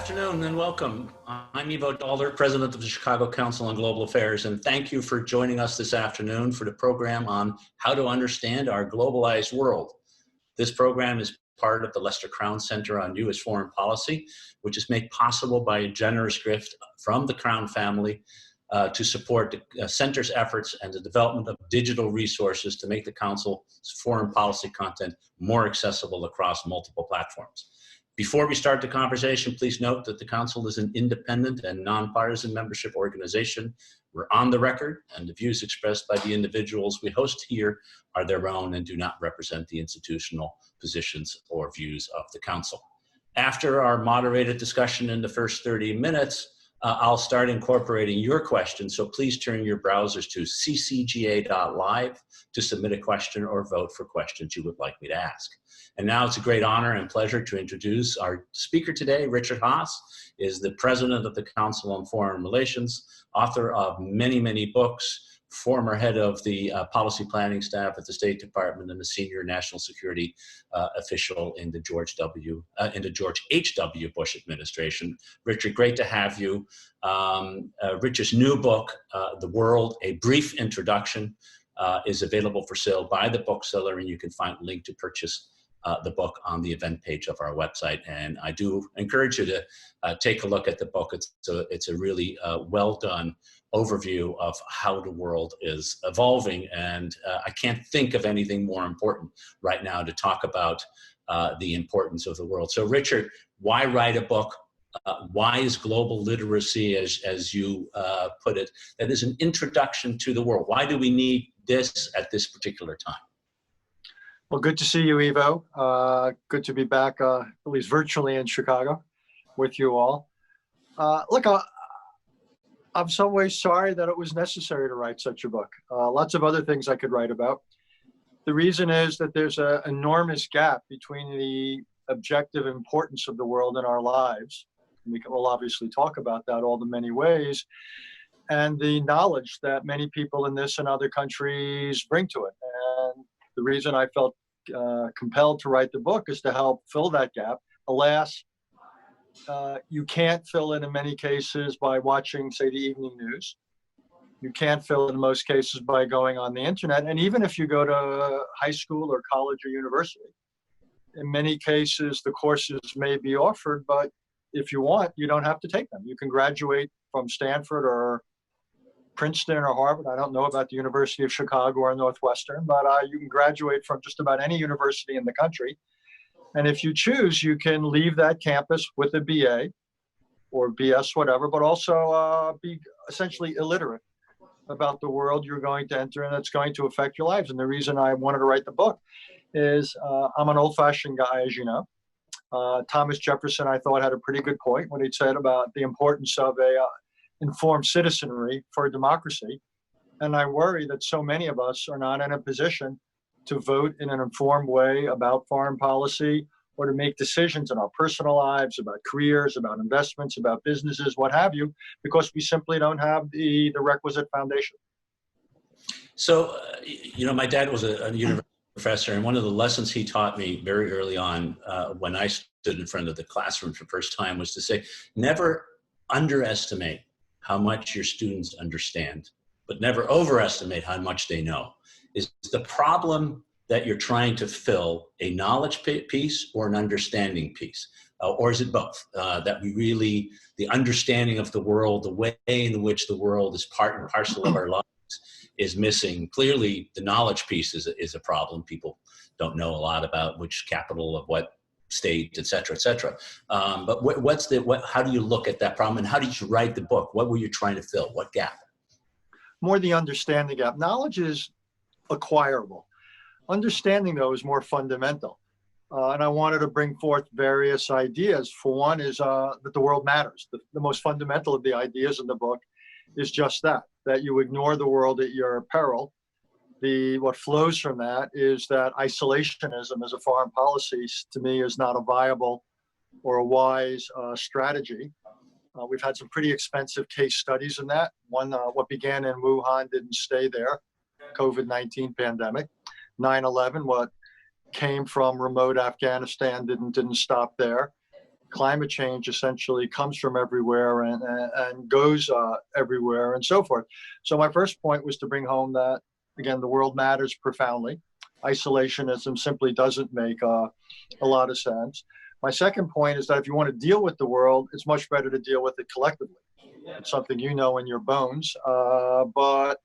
Afternoon and welcome. I'm Daalder, President of the Chicago Council on Global Affairs, and thank you for joining us this afternoon for the program on how to understand our globalized world. This program is part of the Lester Crown Center on U.S. Foreign Policy, which is made possible by a generous gift from the Crown family to support the center's efforts and the development of digital resources to make the Council's foreign policy content more accessible across multiple platforms. Before we start the conversation, please note that the Council is an independent and nonpartisan membership organization. We're on the record, and the views expressed by the individuals we host here are their own and do not represent the institutional positions or views of the Council. After our moderated discussion in the first 30 minutes, I'll start incorporating your questions, so please turn your browsers to ccga.live to submit a question or vote for questions you would like me to ask. And now it's a great honor and pleasure to introduce our speaker today. Richard Haass is the president of the Council on Foreign Relations, author of many, many books, former head of the policy planning staff at the State Department, and a senior national security official in the George H.W. Bush administration. Richard, great to have you. Richard's new book, The World, A Brief Introduction, is available for sale by the bookseller, and you can find a link to purchase the book on the event page of our website. And I do encourage you to take a look at the book. It's a really well done overview of how the world is evolving. And I can't think of anything more important right now to talk about the importance of the world. So Richard, why write a book? Why is global literacy, as you put it, that is an introduction to the world? Why do we need this at this particular time? Well, good to see you, Ivo. Good to be back, at least virtually in Chicago with you all. Look, I'm some ways sorry that it was necessary to write such a book. Lots of other things I could write about. The reason is that there's an enormous gap between the objective importance of the world in our lives. We'll obviously talk about that all the many ways, and the knowledge that many people in this and other countries bring to it. And the reason I felt compelled to write the book is to help fill that gap. Alas, you can't fill it in many cases by watching, say, the evening news. You can't fill it in most cases by going on the internet. And even if you go to high school or college or university, in many cases, the courses may be offered, but if you want, you don't have to take them. You can graduate from Stanford or Princeton or Harvard. I don't know about the University of Chicago or Northwestern, but you can graduate from just about any university in the country. And if you choose, you can leave that campus with a BA or BS, whatever, but also be essentially illiterate about the world you're going to enter and it's going to affect your lives. And the reason I wanted to write the book is I'm an old-fashioned guy, as you know. Thomas Jefferson, I thought, had a pretty good point when he said about the importance of a informed citizenry for a democracy. And I worry that so many of us are not in a position to vote in an informed way about foreign policy or to make decisions in our personal lives, about careers, about investments, about businesses, what have you, because we simply don't have the requisite foundation. So, my dad was a university professor, and one of the lessons he taught me very early on when I stood in front of the classroom for the first time was to say, never underestimate how much your students understand, but never overestimate how much they know. Is the problem that you're trying to fill a knowledge piece or an understanding piece? Or is it both? That we really, the understanding of the world, the way in which the world is part and parcel of our lives is missing. Clearly, the knowledge piece is a problem. People don't know a lot about which capital of what state, et cetera, et cetera. But how do you look at that problem, and how did you write the book? What were you trying to fill? What gap? More the understanding gap. Knowledge is acquirable. Understanding, though, is more fundamental. And I wanted to bring forth various ideas. For one is that the world matters. The most fundamental of the ideas in the book is just that you ignore the world at your peril. What flows from that is that isolationism as a foreign policy, to me, is not a viable or a wise strategy. We've had some pretty expensive case studies in that. One, what began in Wuhan didn't stay there, COVID-19 pandemic. 9/11, what came from remote Afghanistan didn't stop there. climate change essentially comes from everywhere and goes everywhere and so forth. So my first point was to bring home that, again, the world matters profoundly. Isolationism simply doesn't make a lot of sense. My second point is that if you want to deal with the world, it's much better to deal with it collectively. It's something you know in your bones, but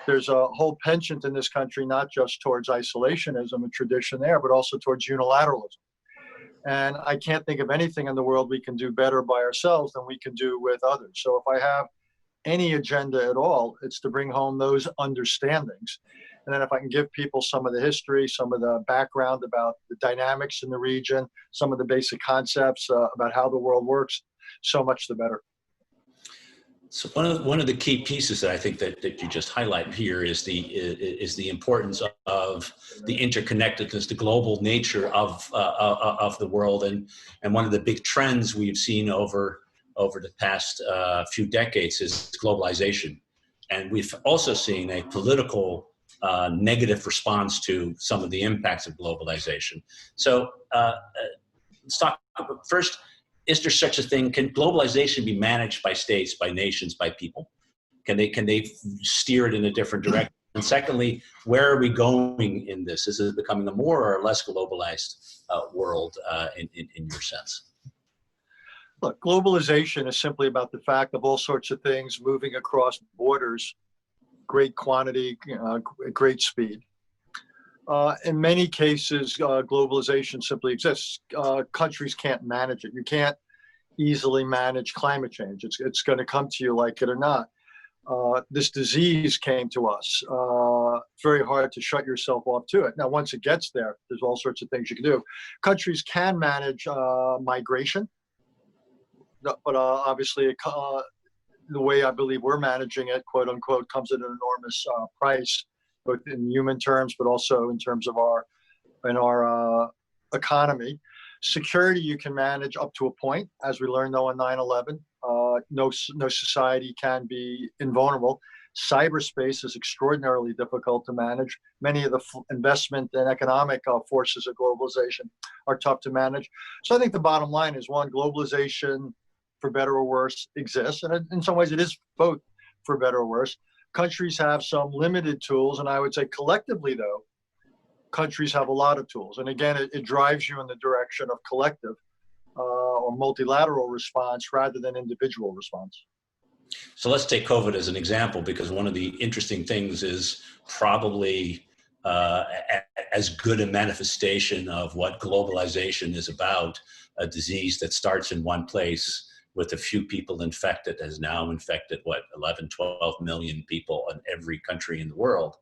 there's a whole penchant in this country, not just towards isolationism and tradition there, but also towards unilateralism. And I can't think of anything in the world we can do better by ourselves than we can do with others. So if I have any agenda at all, it's to bring home those understandings. And then if I can give people some of the history, some of the background about the dynamics in the region, some of the basic concepts about how the world works, so much the better. So one of the key pieces that I think that you just highlight here is the importance of the interconnectedness, the global nature of the world, and one of the big trends we've seen over the past few decades is globalization, and we've also seen a political negative response to some of the impacts of globalization. So let's talk first. Is there such a thing? Can globalization be managed by states, by nations, by people? Can they steer it in a different direction? And secondly, where are we going in this? Is it becoming a more or less globalized world in your sense? Look, globalization is simply about the fact of all sorts of things moving across borders, great quantity, great speed. In many cases, globalization simply exists. Countries can't manage it. You can't easily manage climate change. It's going to come to you like it or not. This disease came to us. It's very hard to shut yourself off to it. Now, once it gets there, there's all sorts of things you can do. Countries can manage migration, but obviously the way I believe we're managing it, quote unquote, comes at an enormous price, both in human terms, but also in terms of our economy. Security you can manage up to a point, as we learned though on 9/11. No society can be invulnerable. Cyberspace is extraordinarily difficult to manage. Many of the investment and economic forces of globalization are tough to manage. So I think the bottom line is, one, globalization, for better or worse, exists. And in some ways it is both for better or worse. Countries have some limited tools, and I would say collectively, though, countries have a lot of tools. And again, it drives you in the direction of collective or multilateral response rather than individual response. So let's take COVID as an example, because one of the interesting things is probably as good a manifestation of what globalization is about, a disease that starts in one place with a few people infected, has now infected, 11, 12 million people in every country in the world.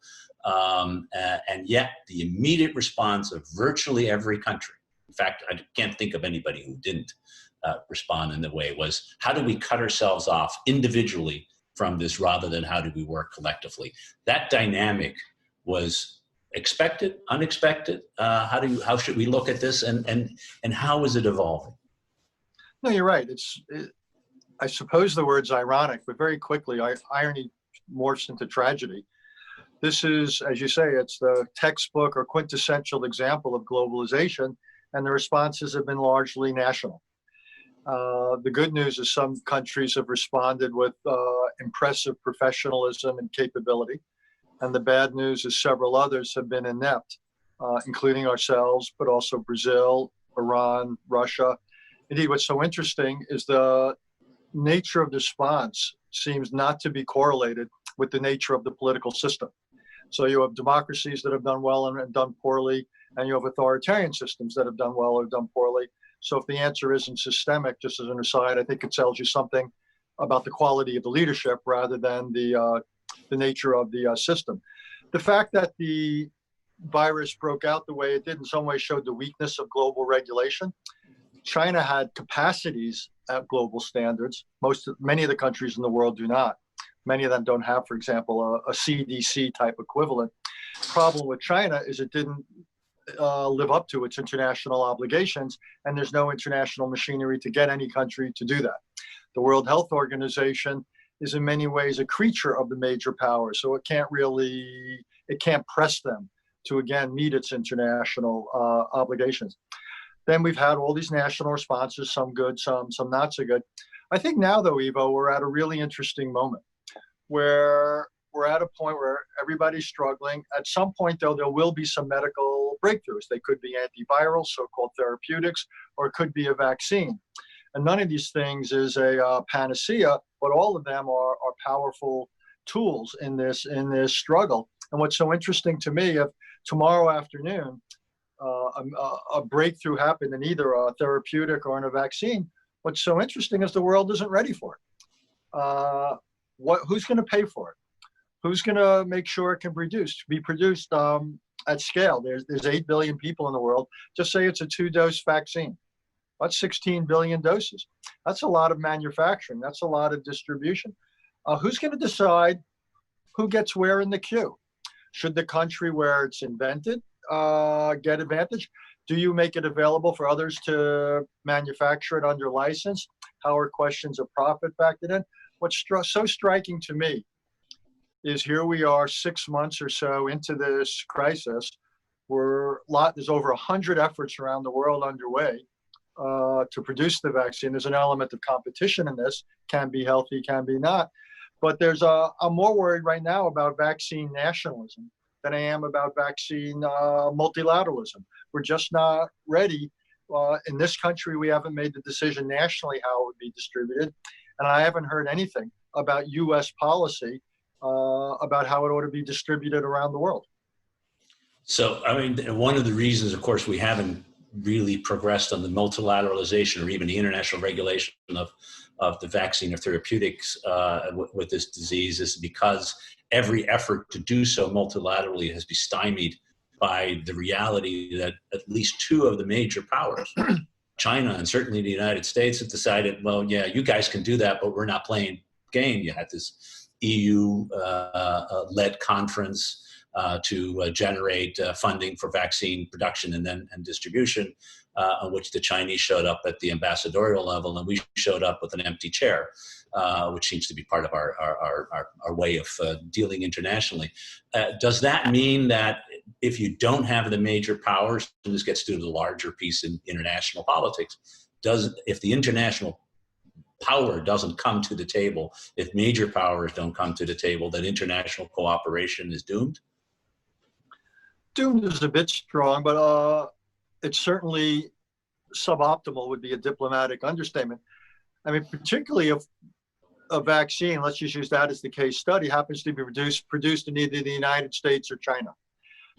And yet the immediate response of virtually every country, in fact, I can't think of anybody who didn't respond in the way it was, how do we cut ourselves off individually from this rather than how do we work collectively? That dynamic was expected, unexpected. How should we look at this, and how is it evolving? No, you're right. I suppose the word's ironic, but very quickly, irony morphs into tragedy. This is, as you say, it's the textbook or quintessential example of globalization, and the responses have been largely national. The good news is some countries have responded with impressive professionalism and capability, and the bad news is several others have been inept, including ourselves, but also Brazil, Iran, Russia. Indeed, what's so interesting is the nature of the response seems not to be correlated with the nature of the political system. So you have democracies that have done well and done poorly, and you have authoritarian systems that have done well or done poorly. So if the answer isn't systemic, just as an aside, I think it tells you something about the quality of the leadership rather than the nature of the system. The fact that the virus broke out the way it did in some ways showed the weakness of global regulation. China had capacities at global standards. Many of the countries in the world do not. Many of them don't have, for example, a CDC type equivalent. Problem with China is it didn't live up to its international obligations, and there's no international machinery to get any country to do that. The World Health Organization is in many ways a creature of the major powers, so it can't press them to, again, meet its international obligations. Then we've had all these national responses, some good, some not so good. I think now, though, Ivo, we're at a really interesting moment where we're at a point where everybody's struggling. At some point, though, there will be some medical breakthroughs. They could be antivirals, so-called therapeutics, or it could be a vaccine. And none of these things is a panacea, but all of them are powerful tools in this struggle. And what's so interesting to me, if tomorrow afternoon a breakthrough happened in either a therapeutic or in a vaccine, what's so interesting is the world isn't ready for it. Who's going to pay for it? Who's going to make sure it can be produced at scale? There's 8 billion people in the world. Just say it's a 2-dose vaccine. That's 16 billion doses. That's a lot of manufacturing. That's a lot of distribution. Who's going to decide who gets where in the queue? Should the country where it's invented get advantage? Do you make it available for others to manufacture it under license? How are questions of profit factored in? What's so striking to me is here we are 6 months or so into this crisis. There's over 100 efforts around the world underway to produce the vaccine. There's an element of competition in this, can be healthy, can be not. But I'm more worried right now about vaccine nationalism than I am about vaccine multilateralism. We're just not ready. In this country, we haven't made the decision nationally how it would be distributed. And I haven't heard anything about U.S. policy about how it ought to be distributed around the world. So, I mean, one of the reasons, of course, we haven't really progressed on the multilateralization or even the international regulation of the vaccine or therapeutics with this disease is because every effort to do so multilaterally has been stymied by the reality that at least 2 of the major powers, China and certainly the United States, have decided, well, yeah, you guys can do that, but we're not playing game. You had this EU-led conference to generate funding for vaccine production and distribution, on which the Chinese showed up at the ambassadorial level, and we showed up with an empty chair, which seems to be part of our way of dealing internationally. Does that mean that if you don't have the major powers, and this gets to the larger piece in international politics, if the international power doesn't come to the table, if major powers don't come to the table, that international cooperation is doomed? Doomed is a bit strong, but it's certainly suboptimal would be a diplomatic understatement. I mean, particularly if a vaccine, let's just use that as the case study, happens to be produced in either the United States or China.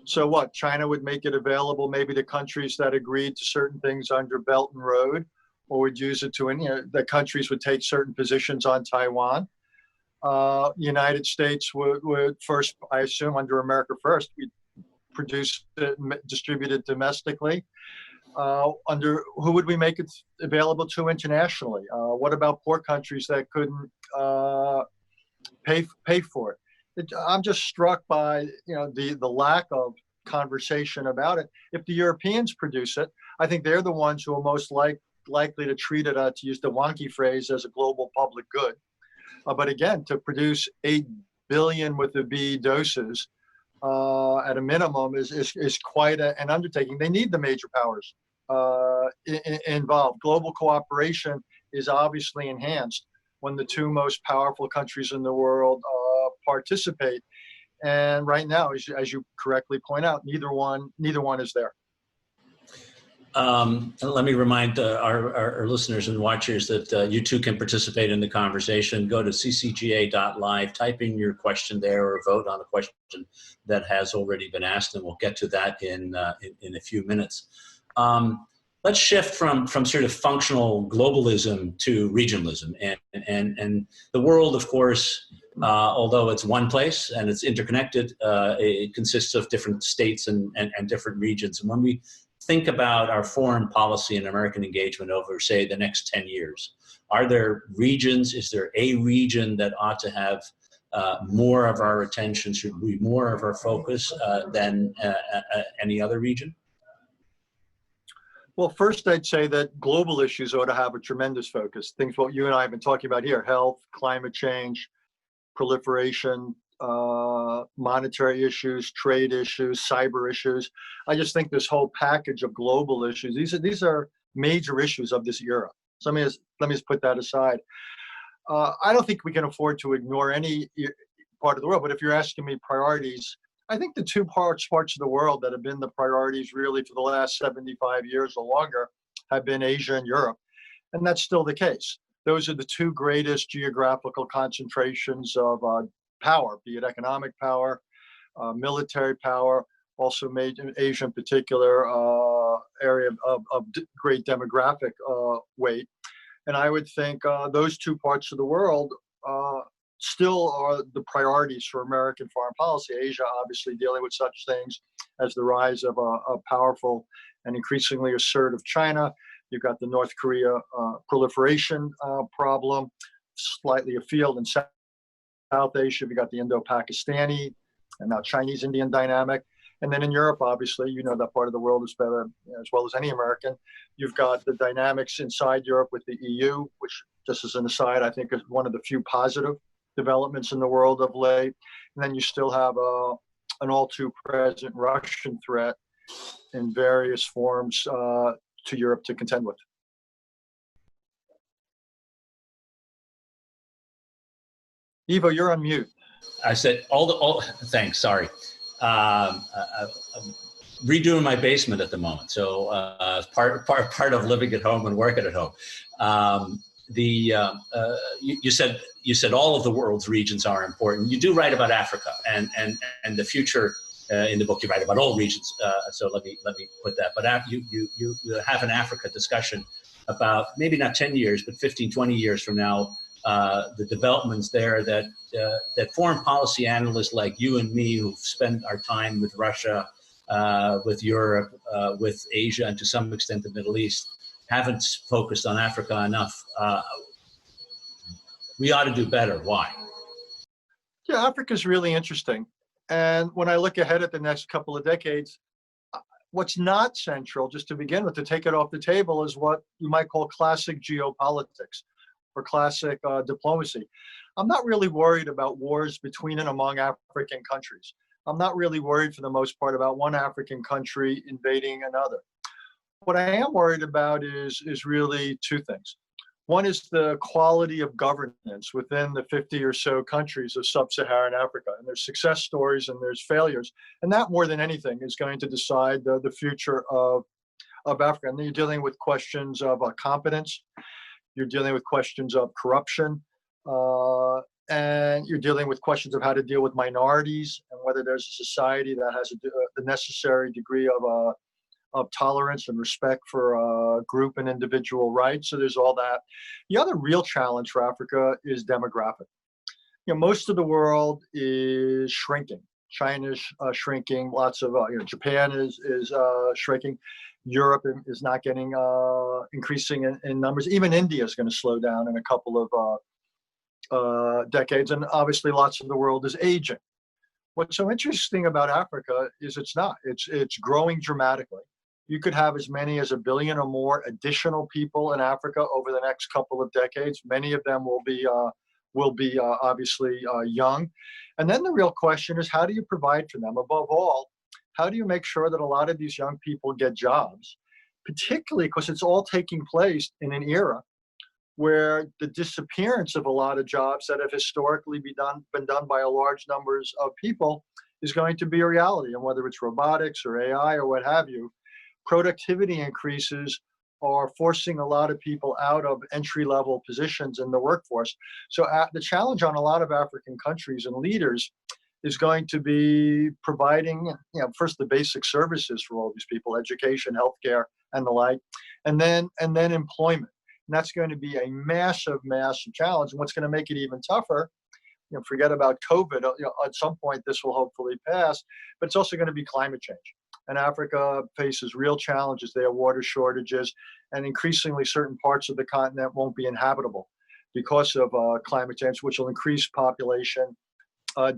So what? China would make it available maybe to countries that agreed to certain things under Belt and Road, or would use it to, the countries would take certain positions on Taiwan. United States would first, I assume, under America First, we'd produce it, distribute it domestically. Under who would we make it available to internationally? What about poor countries that couldn't pay for it? I'm just struck by the lack of conversation about it. If the Europeans produce it, I think they're the ones who are most likely to treat it, to use the wonky phrase, as a global public good. But again, to produce 8 billion with the B doses at a minimum is quite an undertaking. They need the major powers involved. Global cooperation is obviously enhanced when the 2 most powerful countries in the world participate. And right now, as you correctly point out, neither one is there. Let me remind our listeners and watchers that you too can participate in the conversation. Go to ccga.live, type in your question there, or vote on a question that has already been asked, and we'll get to that in a few minutes. Let's shift from sort of functional globalism to regionalism. And the world, of course, although it's one place and it's interconnected, it consists of different states and different regions. And when we think about our foreign policy and American engagement over, say, the next 10 years, are there regions, is there a region that ought to have more of our attention, should be more of our focus than any other region? Well, first, I'd say that global issues ought to have a tremendous focus. Things what you and I have been talking about here: health, climate change, proliferation, monetary issues, trade issues, cyber issues. I just think this whole package of global issues, these are major issues of this era. So let me just put that aside. I don't think we can afford to ignore any part of the world, but if you're asking me priorities, I think the two parts of the world that have been the priorities really for the last 75 years or longer have been Asia and Europe. And that's still the case. Those are the two greatest geographical concentrations of power, be it economic power, military power, also made in Asia in particular, area of great demographic weight. And I would think those two parts of the world still are the priorities for American foreign policy. Asia obviously dealing with such things as the rise of a powerful and increasingly assertive China. You've got the North Korea proliferation problem, slightly afield in South Asia. You've got the Indo-Pakistani and now Chinese-Indian dynamic. And then in Europe, obviously, you know that part of the world is better as well as any American. You've got the dynamics inside Europe with the EU, which, just as an aside, I think is one of the few positive developments in the world of late. And then you still have an all too present Russian threat in various forms to Europe to contend with. Ivo, you're on mute. I said thanks, sorry. I'm redoing my basement at the moment, so part of living at home and working at home. You said all of the world's regions are important. You do write about Africa and the future in the book. You write about all regions. So let me put that. But you have an Africa discussion about maybe not 10 years, but 15, 20 years from now. The developments there that foreign policy analysts like you and me, who've spent our time with Russia, with Europe, with Asia, and to some extent the Middle East, haven't focused on Africa enough. We ought to do better. Why? Yeah, Africa is really interesting. And when I look ahead at the next couple of decades, what's not central, just to begin with, to take it off the table, is what you might call classic geopolitics or classic diplomacy. I'm not really worried about wars between and among African countries. I'm not really worried for the most part about one African country invading another. What I am worried about is really two things. One is the quality of governance within the 50 or so countries of sub-Saharan Africa. And there's success stories and there's failures. And that, more than anything, is going to decide the future of Africa. And then you're dealing with questions of competence. You're dealing with questions of corruption. And you're dealing with questions of how to deal with minorities and whether there's a society that has the necessary degree of tolerance and respect for group and individual rights. So there's all that. The other real challenge for Africa is demographic. You know, most of the world is shrinking. China's shrinking. Lots of Japan is shrinking. Europe is not getting increasing in numbers. Even India is going to slow down in a couple of decades, and obviously lots of the world is aging. What's so interesting about Africa is it's growing dramatically. You could have as many as 1 billion or more additional people in Africa over the next couple of decades. Many of them will be obviously young. And then the real question is, how do you provide for them? Above all, how do you make sure that a lot of these young people get jobs, particularly because it's all taking place in an era where the disappearance of a lot of jobs that have historically been done by a large numbers of people is going to be a reality. And whether it's robotics or AI or what have you, productivity increases are forcing a lot of people out of entry-level positions in the workforce. So the challenge on a lot of African countries and leaders is going to be providing, first the basic services for all these people, education, healthcare, and the like, and then employment. And that's going to be a massive, massive challenge. And what's going to make it even tougher, forget about COVID. At some point, this will hopefully pass, but it's also going to be climate change. And Africa faces real challenges. They have water shortages, and increasingly certain parts of the continent won't be inhabitable because of climate change, which will increase population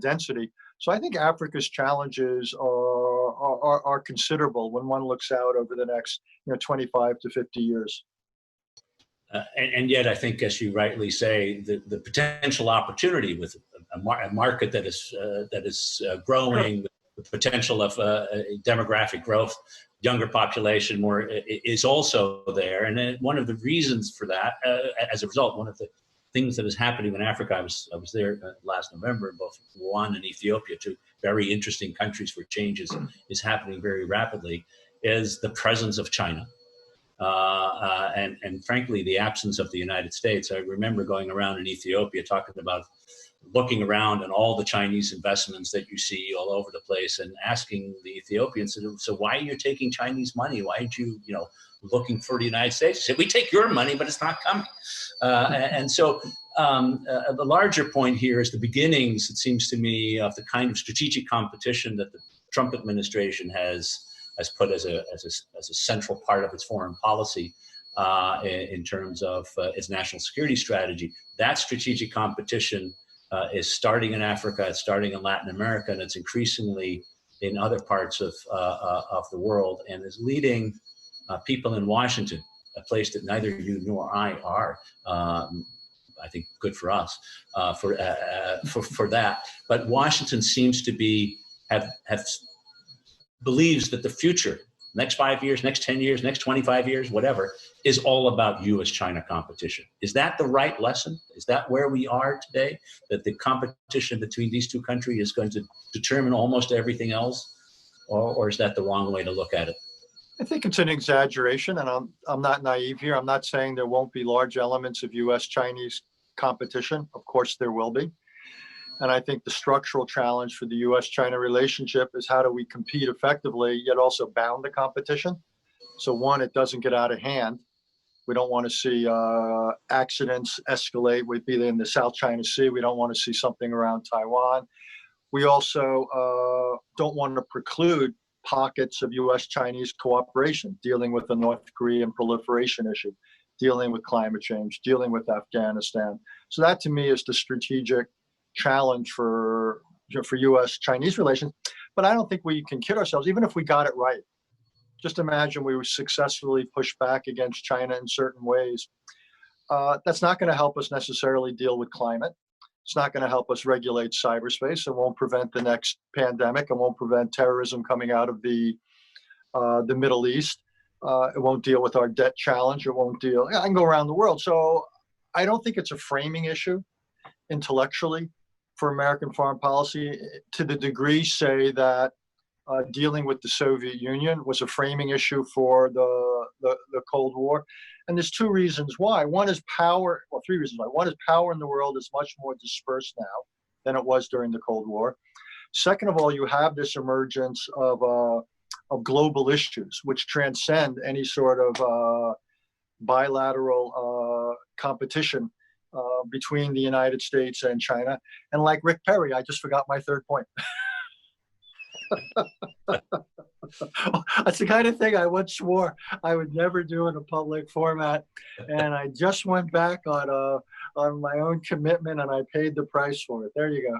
density. So I think Africa's challenges are considerable when one looks out over the next 25 to 50 years. And yet, I think, as you rightly say, the potential opportunity with a market that is growing, with the potential of demographic growth, younger population is also there. And then one of the reasons for that, as a result, one of the things that is happening in Africa, I was there last November in both Rwanda and Ethiopia, two very interesting countries where change is happening very rapidly, is the presence of China. And frankly, the absence of the United States. I remember going around in Ethiopia talking about looking around and all the Chinese investments that you see all over the place and asking the Ethiopians, so why are you taking Chinese money? Why aren't you, looking for the United States? They said, we take your money, but it's not coming. And so the larger point here is the beginnings, it seems to me, of the kind of strategic competition that the Trump administration has put as a central part of its foreign policy in terms of its national security strategy. That strategic competition is starting in Africa, it's starting in Latin America, and it's increasingly in other parts of the world, and is leading people in Washington, a place that neither you nor I are. I think good for us for that. But Washington seems to believes that the future, next 5 years, next 10 years, next 25 years, whatever, is all about U.S. China competition. Is that the right lesson? Is that where we are today? That the competition between these two countries is going to determine almost everything else? Or is that the wrong way to look at it? I think it's an exaggeration, and I'm not naive here. I'm not saying there won't be large elements of U.S.-Chinese competition. Of course there will be. And I think the structural challenge for the U.S.-China relationship is how do we compete effectively, yet also bound the competition. So one, it doesn't get out of hand. We don't want to see accidents escalate with either in the South China Sea. We don't want to see something around Taiwan. We also don't want to preclude pockets of U.S.-Chinese cooperation, dealing with the North Korean proliferation issue, dealing with climate change, dealing with Afghanistan. So that to me is the strategic challenge for U.S.-Chinese relations. But I don't think we can kid ourselves, even if we got it right. Just imagine we were successfully pushed back against China in certain ways. That's not going to help us necessarily deal with climate. It's not going to help us regulate cyberspace. It won't prevent the next pandemic. It won't prevent terrorism coming out of the Middle East. It won't deal with our debt challenge. It won't deal. I can go around the world. So I don't think it's a framing issue intellectually for American foreign policy, to the degree, say, that dealing with the Soviet Union was a framing issue for the Cold War. And there's two reasons why. One is power, well, three reasons why. One is power in the world is much more dispersed now than it was during the Cold War. Second of all, you have this emergence of global issues, which transcend any sort of bilateral competition between the United States and China. And like Rick Perry, I just forgot my third point. That's the kind of thing I once swore I would never do in a public format, and I just went back on my own commitment, and I paid the price for it. There you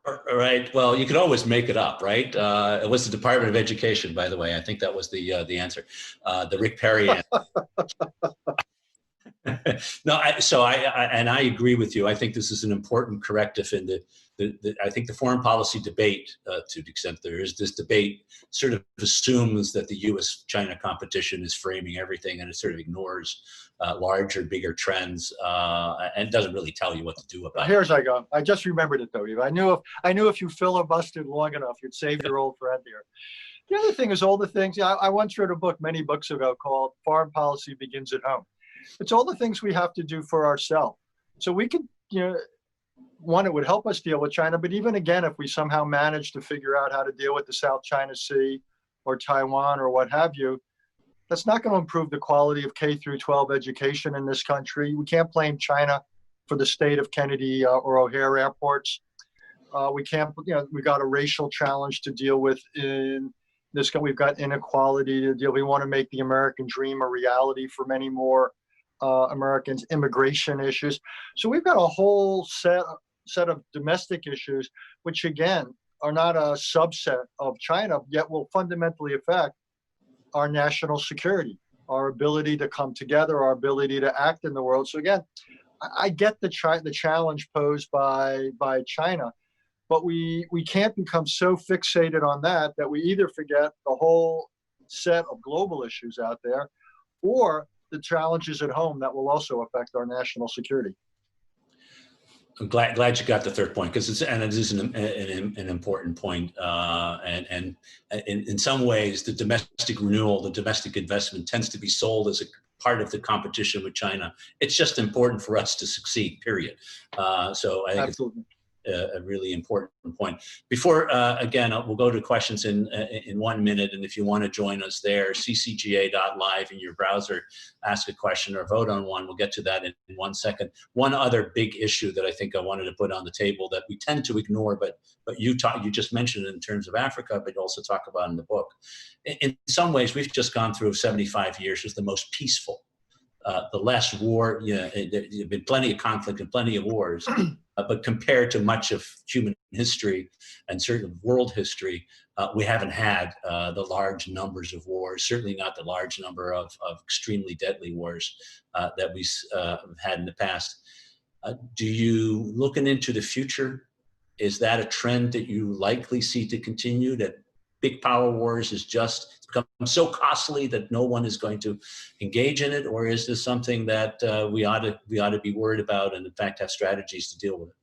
go. All right. Well, you could always make it up, right? It was the Department of Education, by the way. I think that was the answer, the Rick Perry answer. No, I agree with you. I think this is an important corrective in I think the foreign policy debate, to the extent there is this debate, sort of assumes that the U.S.-China competition is framing everything, and it sort of ignores larger, bigger trends, and doesn't really tell you what to do about it. Here's I go. I just remembered it though, Eve. I knew if you filibustered long enough, you'd save your old friend here. The other thing is all the things. I once wrote a book many books ago called "Foreign Policy Begins at Home." It's all the things we have to do for ourselves. So we could, one, it would help us deal with China, but even again, if we somehow manage to figure out how to deal with the South China Sea or Taiwan or what have you, that's not going to improve the quality of K through 12 education in this country. We can't blame China for the state of Kennedy or O'Hare airports. We can't, we've got a racial challenge to deal with in this country. We've got inequality to deal with. We want to make the American dream a reality for many more Americans, immigration issues. So we've got a whole set of domestic issues, which again are not a subset of China, yet will fundamentally affect our national security, our ability to come together, our ability to act in the world. So again, I get the challenge posed by China, but we can't become so fixated on that we either forget the whole set of global issues out there, or the challenges at home that will also affect our national security. I'm glad you got the third point, because it is an important point. And in some ways, the domestic renewal, the domestic investment tends to be sold as a part of the competition with China. It's just important for us to succeed, period. So I think Absolutely. It's a really important point. Before, again, we'll go to questions in 1 minute. And if you want to join us there, ccga.live in your browser, ask a question or vote on one. We'll get to that in 1 second. One other big issue that I think I wanted to put on the table that we tend to ignore, but you just mentioned it in terms of Africa, but you also talk about in the book. In some ways, we've just gone through 75 years as the most peaceful. The less war, there've been plenty of conflict and plenty of wars, but compared to much of human history and certain world history, we haven't had the large numbers of wars, certainly not the large number of extremely deadly wars that we had in the past. Do you, looking into the future, is that a trend that you likely see to continue, that big power wars is just become so costly that no one is going to engage in it? Or is this something that we ought to be worried about and in fact have strategies to deal with it?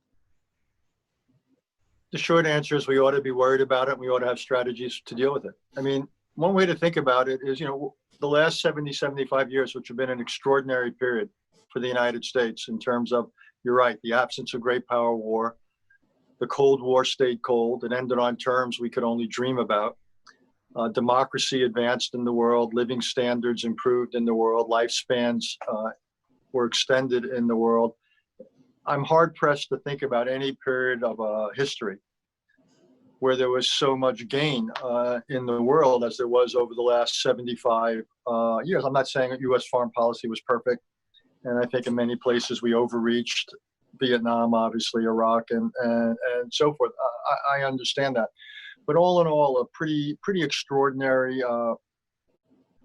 The short answer is we ought to be worried about it, and we ought to have strategies to deal with it. I mean, one way to think about it is, the last 70, 75 years, which have been an extraordinary period for the United States in terms of, you're right, the absence of great power war. The Cold War stayed cold. It ended on terms we could only dream about. Democracy advanced in the world. Living standards improved in the world. Lifespans were extended in the world. I'm hard-pressed to think about any period of history where there was so much gain in the world as there was over the last 75 years. I'm not saying that U.S. foreign policy was perfect, and I think in many places we overreached. Vietnam, obviously, Iraq, and so forth. I understand that, but all in all, a pretty extraordinary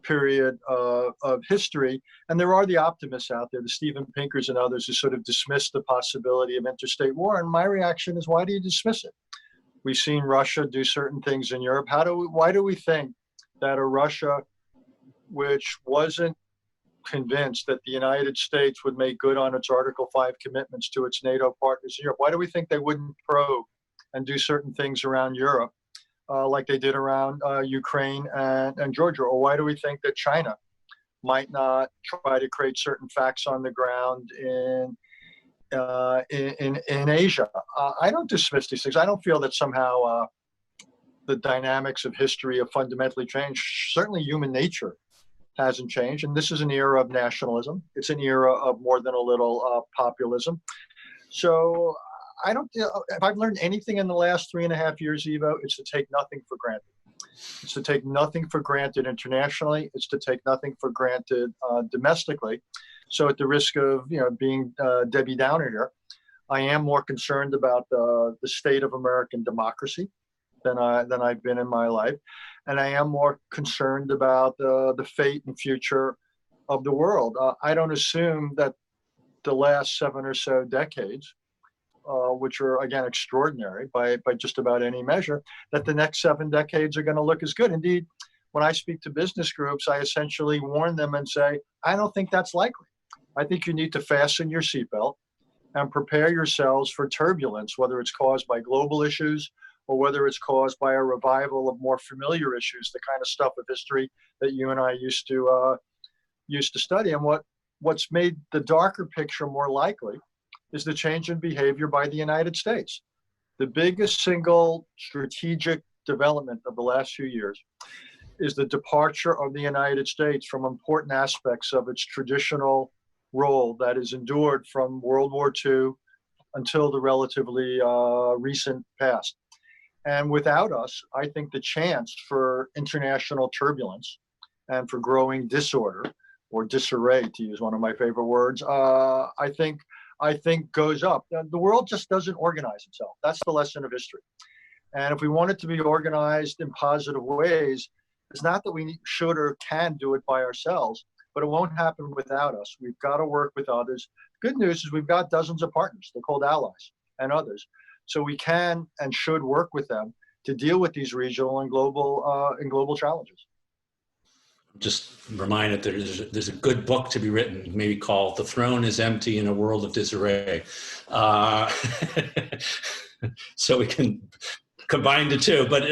period of history. And there are the optimists out there, the Steven Pinkers and others, who sort of dismiss the possibility of interstate war. And my reaction is, why do you dismiss it? We've seen Russia do certain things in Europe. Why do we think that a Russia which wasn't convinced that the United States would make good on its Article 5 commitments to its NATO partners in Europe, why do we think they wouldn't probe and do certain things around Europe like they did around Ukraine and Georgia? Or why do we think that China might not try to create certain facts on the ground in Asia? I don't dismiss these things. I don't feel that somehow the dynamics of history have fundamentally changed. Certainly human nature hasn't changed. And this is an era of nationalism. It's an era of more than a little populism. So I don't, if I've learned anything in the last 3.5 years, Evo, it's to take nothing for granted. It's to take nothing for granted internationally. It's to take nothing for granted domestically. So at the risk of being Debbie Downer here, I am more concerned about the state of American democracy than I've been in my life. And I am more concerned about the fate and future of the world. I don't assume that the last 7 or so decades, which are, again, extraordinary by just about any measure, that the next 7 decades are going to look as good. Indeed, when I speak to business groups, I essentially warn them and say, I don't think that's likely. I think you need to fasten your seatbelt and prepare yourselves for turbulence, whether it's caused by global issues or whether it's caused by a revival of more familiar issues, the kind of stuff of history that you and I used to study. And what's made the darker picture more likely is the change in behavior by the United States. The biggest single strategic development of the last few years is the departure of the United States from important aspects of its traditional role that has endured from World War II until the relatively recent past. And without us, I think the chance for international turbulence and for growing disorder, or disarray, to use one of my favorite words, I think goes up. The world just doesn't organize itself. That's the lesson of history. And if we want it to be organized in positive ways, it's not that we should or can do it by ourselves, but it won't happen without us. We've got to work with others. Good news is we've got dozens of partners. They're called allies and others. so we can and should work with them to deal with these regional and global challenges. Just reminded there's a good book to be written, maybe called "The Throne is Empty in a World of Disarray," so we can combine the two. But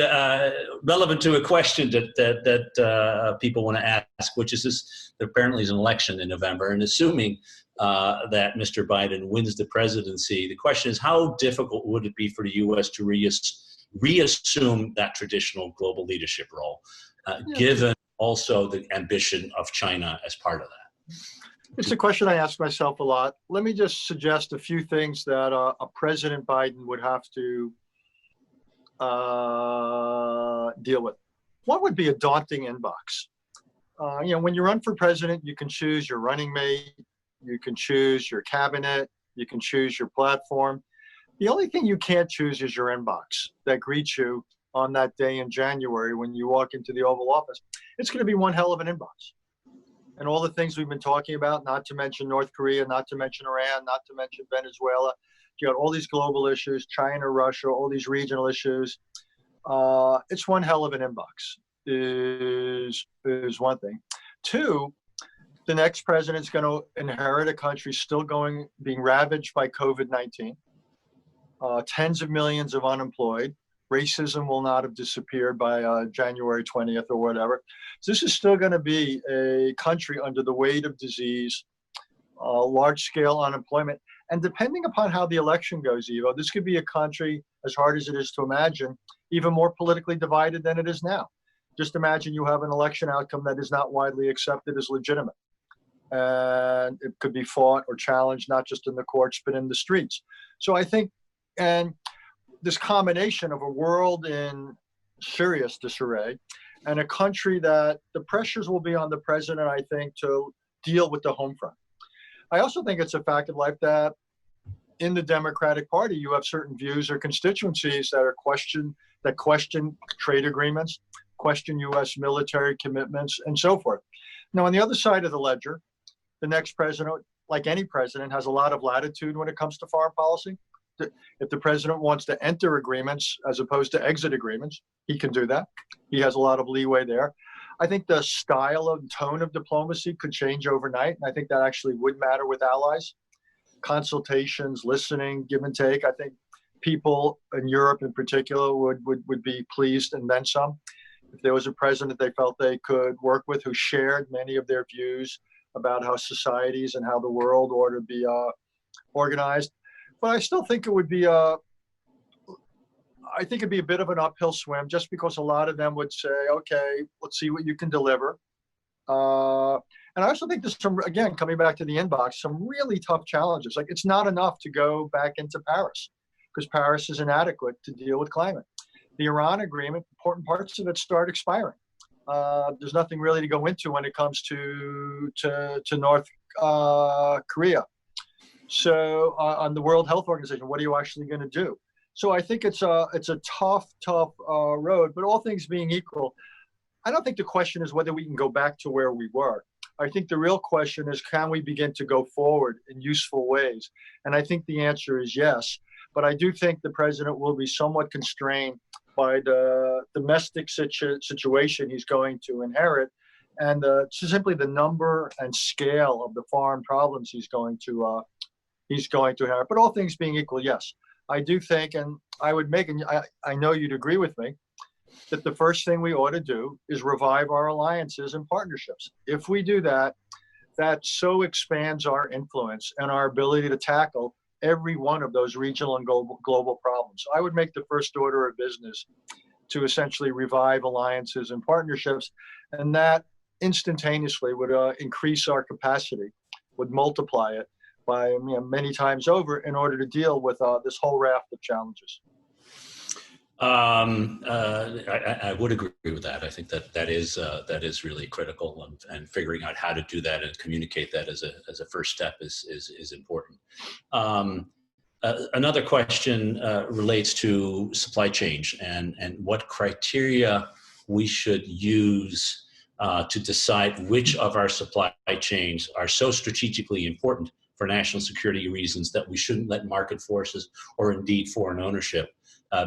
relevant to a question that people want to ask, which is this: there apparently is an election in November, and assuming that Mr. Biden wins the presidency, the question is, how difficult would it be for the U.S. to reassume that traditional global leadership role, given also the ambition of China as part of that? It's a question I ask myself a lot. Let me just suggest a few things that a President Biden would have to deal with. One would be a daunting inbox. When you run for president, you can choose your running mate, you can choose your cabinet, you can choose your platform. The only thing you can't choose is your inbox that greets you on that day in January when you walk into the Oval Office. It's going to be one hell of an inbox. And all the things we've been talking about, not to mention North Korea, not to mention Iran, not to mention Venezuela. You got all these global issues, China, Russia, all these regional issues. It's one hell of an inbox is one thing. Two, the next president's going to inherit a country still being ravaged by COVID-19. Tens of millions of unemployed. Racism will not have disappeared by January 20th or whatever. So this is still going to be a country under the weight of disease, large-scale unemployment. And depending upon how the election goes, Ivo, this could be a country, as hard as it is to imagine, even more politically divided than it is now. Just imagine you have an election outcome that is not widely accepted as legitimate. And it could be fought or challenged, not just in the courts, but in the streets. So I think, and this combination of a world in serious disarray and a country that the pressures will be on the president, I think, to deal with the home front. I also think it's a fact of life that in the Democratic Party, you have certain views or constituencies that question trade agreements, question U.S. military commitments, and so forth. Now, on the other side of the ledger, the next president, like any president, has a lot of latitude when it comes to foreign policy. If the president wants to enter agreements as opposed to exit agreements, he can do that. He has a lot of leeway there. I think the style and tone of diplomacy could change overnight, and I think that actually would matter with allies. Consultations, listening, give and take. I think people in Europe in particular would be pleased and then some if there was a president they felt they could work with who shared many of their views about how societies and how the world ought to be organized. But I still think it would be I think it'd be a bit of an uphill swim just because a lot of them would say, okay, let's see what you can deliver. And I also think there's some, again, coming back to the inbox, some really tough challenges. Like it's not enough to go back into Paris because Paris is inadequate to deal with climate. The Iran agreement, important parts of it start expiring. There's nothing really to go into when it comes to North Korea. So on the World Health Organization, what are you actually going to do? So I think it's a tough road, but all things being equal, I don't think the question is whether we can go back to where we were. I think the real question is, can we begin to go forward in useful ways? And I think the answer is yes. But I do think the president will be somewhat constrained by the domestic situation he's going to inherit and simply the number and scale of the foreign problems he's going to inherit. But all things being equal, yes. I do think, and I would make, and I know you'd agree with me, that the first thing we ought to do is revive our alliances and partnerships. If we do that, that so expands our influence and our ability to tackle every one of those regional and global problems. So I would make the first order of business to essentially revive alliances and partnerships, and that instantaneously would increase our capacity, would multiply it by many times over in order to deal with this whole raft of challenges. I would agree with that. I think that is really critical, and figuring out how to do that and communicate that as a first step is important. Another question relates to supply chain and what criteria we should use to decide which of our supply chains are so strategically important for national security reasons, that we shouldn't let market forces or indeed foreign ownership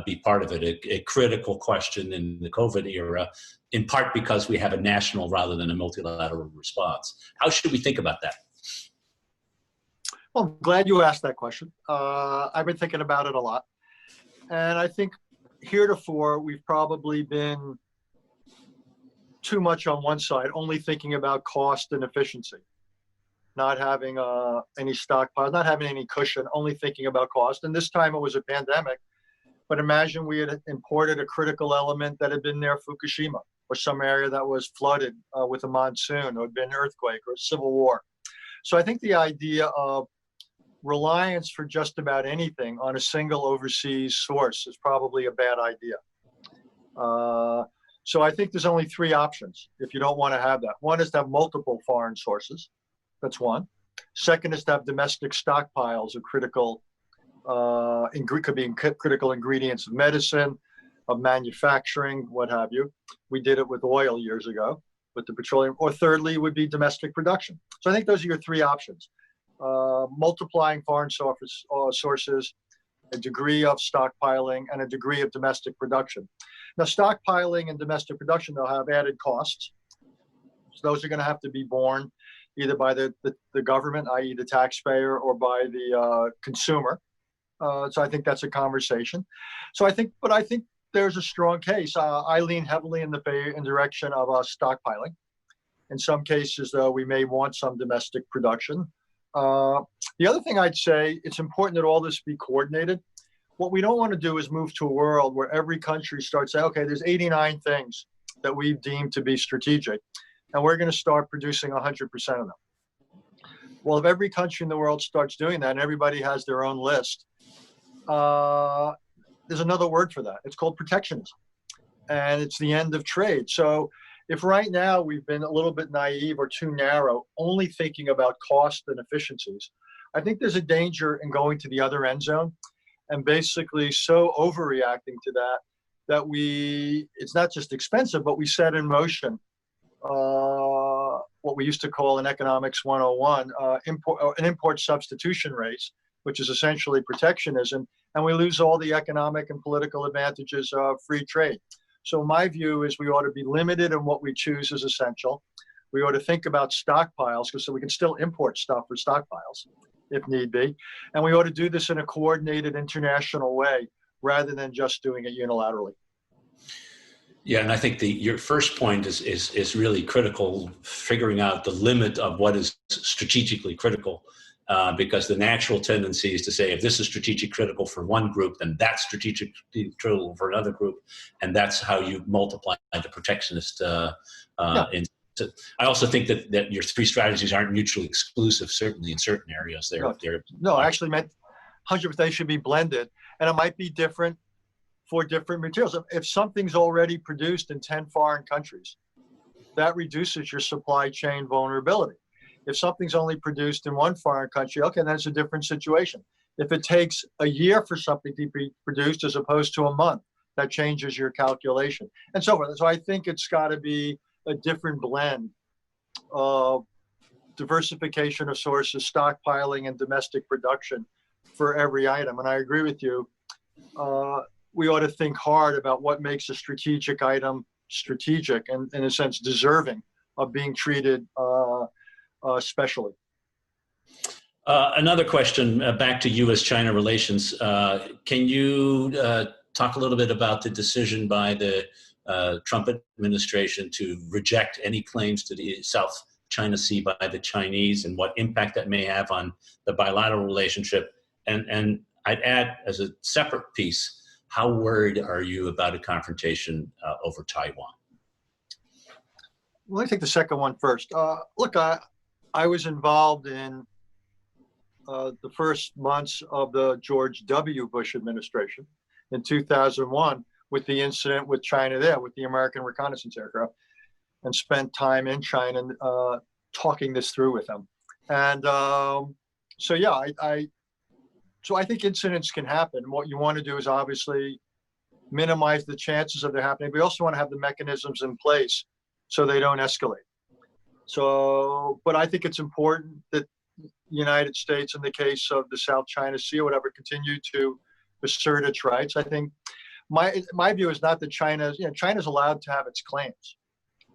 be part of it. A critical question in the COVID era, in part because we have a national rather than a multilateral response. How should we think about that? Well, I'm glad you asked that question. I've been thinking about it a lot. And I think heretofore, we've probably been too much on one side, only thinking about cost and efficiency, not having any stockpile, not having any cushion, only thinking about cost. And this time it was a pandemic. But imagine we had imported a critical element that had been near Fukushima, or some area that was flooded with a monsoon, or had been an earthquake or a civil war. So I think the idea of reliance for just about anything on a single overseas source is probably a bad idea. So I think there's only three options if you don't want to have that. One is to have multiple foreign sources. That's one. Second is to have domestic stockpiles of critical could be critical ingredients of medicine, of manufacturing, what have you. We did it with oil years ago, with the petroleum. Or thirdly would be domestic production. So I think those are your three options. Multiplying foreign sources, a degree of stockpiling, and a degree of domestic production. Now, stockpiling and domestic production, they'll have added costs. So those are going to have to be borne either by the government, i.e. the taxpayer, or by the consumer. So I think that's a conversation. So I think there's a strong case. I lean heavily in the direction of stockpiling. In some cases, though, we may want some domestic production. The other thing I'd say, it's important that all this be coordinated. What we don't want to do is move to a world where every country starts saying, okay, there's 89 things that we've deemed to be strategic, and we're going to start producing 100% of them. Well, if every country in the world starts doing that and everybody has their own list, there's another word for that. It's called protectionism, and it's the end of trade. So if right now we've been a little bit naive or too narrow, only thinking about cost and efficiencies, I think there's a danger in going to the other end zone and basically so overreacting to that it's not just expensive, but we set in motion what we used to call in economics 101, an import substitution race, which is essentially protectionism, and we lose all the economic and political advantages of free trade. So my view is we ought to be limited in what we choose as essential. We ought to think about stockpiles, so we can still import stuff for stockpiles if need be. And we ought to do this in a coordinated international way rather than just doing it unilaterally. Yeah, and I think your first point is really critical, figuring out the limit of what is strategically critical. Because the natural tendency is to say, if this is strategic critical for one group, then that's strategic critical for another group, and that's how you multiply the protectionist. I also think that your three strategies aren't mutually exclusive. Certainly, in certain areas, I actually meant 100% should be blended, and it might be different for different materials. If something's already produced in 10 foreign countries, that reduces your supply chain vulnerability. If something's only produced in one foreign country, okay, that's a different situation. If it takes a year for something to be produced as opposed to a month, that changes your calculation and so forth. So I think it's got to be a different blend of diversification of sources, stockpiling, and domestic production for every item. And I agree with you. We ought to think hard about what makes a strategic item strategic and, in a sense, deserving of being treated specially. Another question back to U.S. China relations. Can you talk a little bit about the decision by the Trump administration to reject any claims to the South China Sea by the Chinese and what impact that may have on the bilateral relationship? And I'd add as a separate piece, how worried are you about a confrontation over Taiwan? Let me take the second one first. Look, I was involved in the first months of the George W. Bush administration in 2001 with the incident with China there, with the American reconnaissance aircraft, and spent time in China talking this through with them. And so I think incidents can happen. What you want to do is obviously minimize the chances of them happening. We also want to have the mechanisms in place so they don't escalate. So, but I think it's important that United States, in the case of the South China Sea or whatever, continue to assert its rights. I think my view is not that China's allowed to have its claims.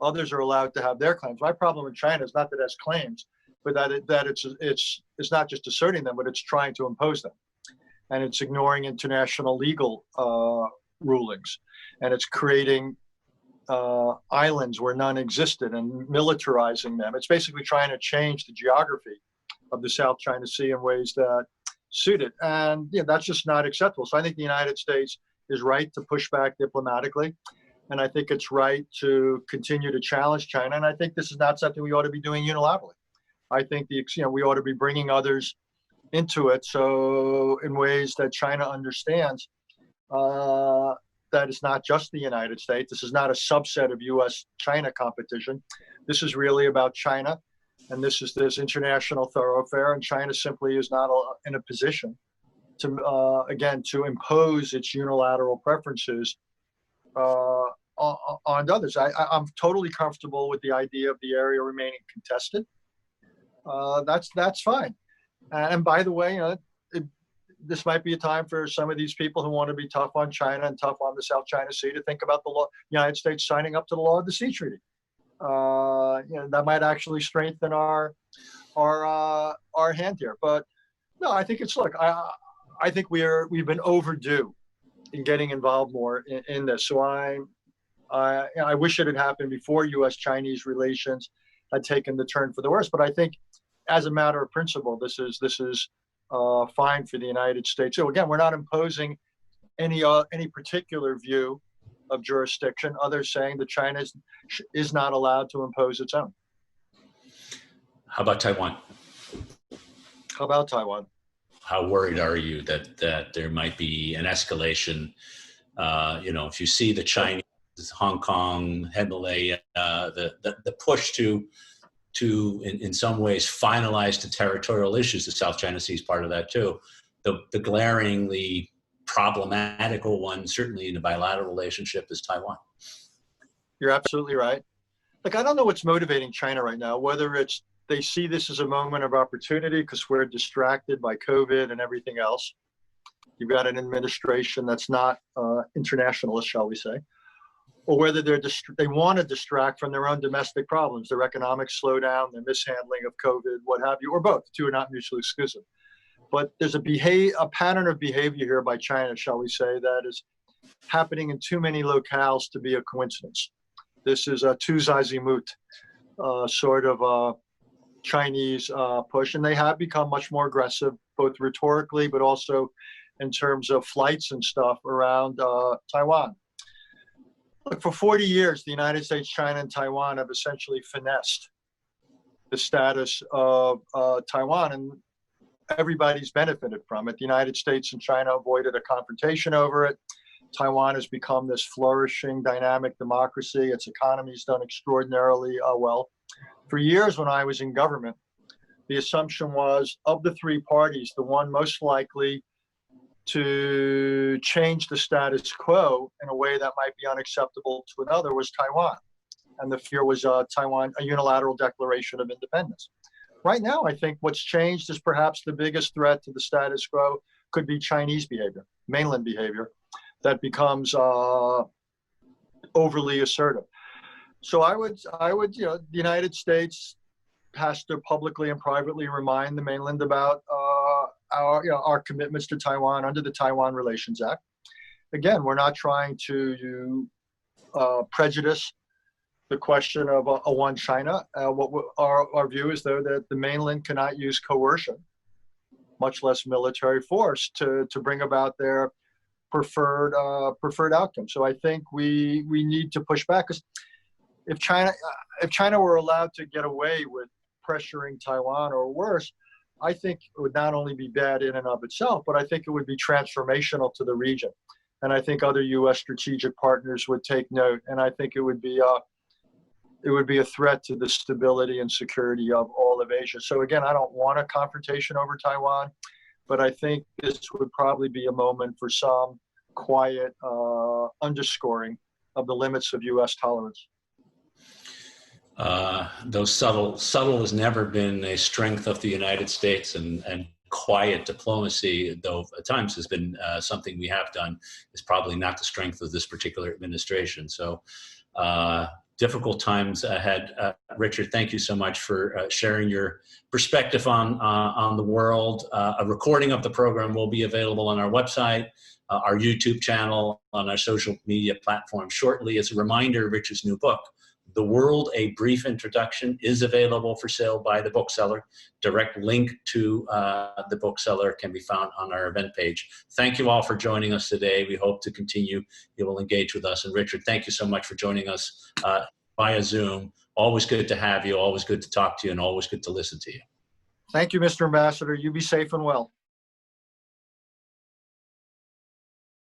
Others are allowed to have their claims. My problem with China is not that it has claims, but that it's not just asserting them, but it's trying to impose them, and it's ignoring international legal rulings, and it's creating islands where none existed and militarizing them. It's basically trying to change the geography of the South China Sea in ways that suit it. And that's just not acceptable. So I think the United States is right to push back diplomatically. And I think it's right to continue to challenge China. And I think this is not something we ought to be doing unilaterally. I think we ought to be bringing others into it. So in ways that China understands that it's not just the United States. This is not a subset of U.S. China competition. This is really about China. And this is this international thoroughfare. And China simply is not in a position to, again, to impose its unilateral preferences on others. I'm totally comfortable with the idea of the area remaining contested. That's fine. And by the way, this might be a time for some of these people who want to be tough on China and tough on the South China Sea to think about the United States signing up to the Law of the Sea Treaty. That might actually strengthen our hand here. But no, I think I think we've been overdue in getting involved more in this. So I wish it had happened before U.S.-Chinese relations had taken the turn for the worse. But I think, as a matter of principle, this is fine for the United States. So again, we're not imposing any particular view of jurisdiction. Others saying that China is not allowed to impose its own. How about Taiwan? How about Taiwan? How worried are you that there might be an escalation? If you see the Chinese, Hong Kong, Himalaya, the push to in some ways finalize the territorial issues, the South China Sea is part of that too. The glaringly problematical one, certainly in the bilateral relationship, is Taiwan. You're absolutely right. Like, I don't know what's motivating China right now, whether it's they see this as a moment of opportunity because we're distracted by COVID and everything else. You've got an administration that's not internationalist, shall we say, or whether they want to distract from their own domestic problems, their economic slowdown, their mishandling of COVID, what have you, or both. The two are not mutually exclusive. But there's a pattern of behavior here by China, shall we say, that is happening in too many locales to be a coincidence. This is a Tuzazimut sort of Chinese push, and they have become much more aggressive, both rhetorically, but also in terms of flights and stuff around Taiwan. Look, for 40 years, the United States, China, and Taiwan have essentially finessed the status of Taiwan, and everybody's benefited from it. The United States and China avoided a confrontation over it. Taiwan has become this flourishing, dynamic democracy. Its economy's done extraordinarily well. For years when I was in government, the assumption was, of the three parties, the one most likely to change the status quo in a way that might be unacceptable to another was Taiwan. And the fear was Taiwan, a unilateral declaration of independence. Right now, I think what's changed is perhaps the biggest threat to the status quo could be Chinese behavior, mainland behavior, that becomes overly assertive. So I would, the United States has to publicly and privately remind the mainland about our commitments to Taiwan under the Taiwan Relations Act. Again, we're not trying to prejudice the question of a one China. Our view is, though, that the mainland cannot use coercion, much less military force, to bring about their preferred outcome. So I think we need to push back, because if China were allowed to get away with pressuring Taiwan or worse, I think it would not only be bad in and of itself, but I think it would be transformational to the region. And I think other U.S. strategic partners would take note. And I think it would be a threat to the stability and security of all of Asia. So again, I don't want a confrontation over Taiwan, but I think this would probably be a moment for some quiet underscoring of the limits of U.S. tolerance. Though subtle has never been a strength of the United States, and quiet diplomacy, though at times has been something we have done, is probably not the strength of this particular administration. So difficult times ahead. Richard, thank you so much for sharing your perspective on the world. A recording of the program will be available on our website, our YouTube channel, on our social media platform shortly. As a reminder, Richard's new book, The World, A Brief Introduction, is available for sale by the bookseller. Direct link to the bookseller can be found on our event page. Thank you all for joining us today. We hope to continue. You will engage with us. And Richard, thank you so much for joining us via Zoom. Always good to have you, always good to talk to you, and always good to listen to you. Thank you, Mr. Ambassador. You be safe and well.